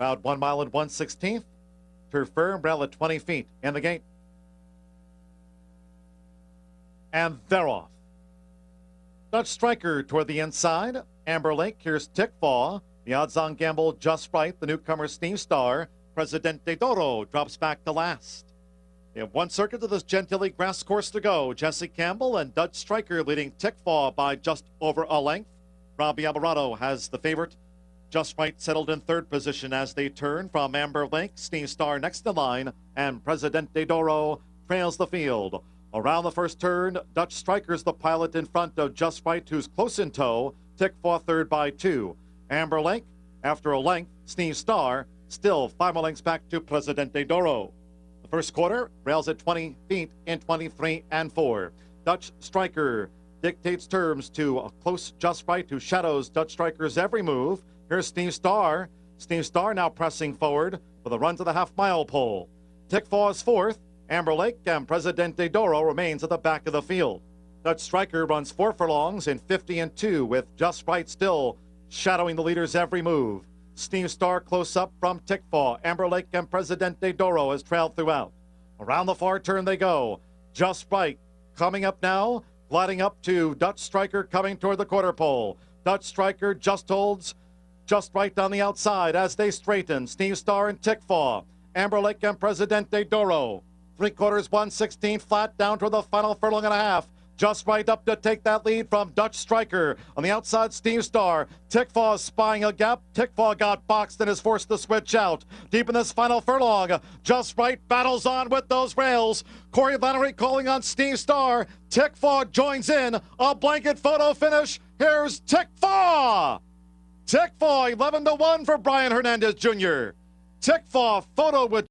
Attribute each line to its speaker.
Speaker 1: About 1 mile and 1/16. Turf firm, rail at 20 feet. In the gate. And they're off. Dutch Striker toward the inside. Amber Lake, here's Tickfaw. The odds-on gamble just right. The newcomer Steam Star. Presidente Doro drops back to last. They have one circuit of this Gentilly grass course to go. Jesse Campbell and Dutch Striker leading Tickfaw by just over a length. Robbie Albarado has the favorite. Just Right settled in third position as they turn from Amber Lake. Steam Star next in line, and Presidente Doro trails the field. Around the first turn, Dutch Striker's the pilot in front of Just Right, who's close in tow. Tickfaw third by 2. Amber Lake, after a length, Steam Star, still 5 more lengths back to Presidente Doro. The first quarter, rails at 20 feet in 23 and 4. Dutch Striker dictates terms to a close Just Right, who shadows Dutch Striker's every move. Here's Steam Star. Steam Star now pressing forward with a run to the half-mile pole. Tickfaw is fourth. Amber Lake and Presidente Doro remains at the back of the field. Dutch Striker runs 4 furlongs in 50 and 2, with Just Right still shadowing the leader's every move. Steam Star close up from Tickfaw. Amber Lake and Presidente Doro has trailed throughout. Around the far turn they go. Just Right coming up now, gliding up to Dutch Striker coming toward the quarter pole. Dutch Striker just holds Just Right on the outside as they straighten. Steam Star and Tickfaw. Amber Lake and Presidente Doro. 3/4, 1/16 flat down to the final furlong and a half. Just Right up to take that lead from Dutch Striker. On the outside, Steam Star. Tickfaw spying a gap. Tickfaw got boxed and is forced to switch out. Deep in this final furlong, Just Right battles on with those rails. Corey Lanerie calling on Steam Star. Tickfaw joins in. A blanket photo finish. Here's Tickfaw. Tickfaw 11-1 for Brian Hernandez Jr. Tickfaw photo with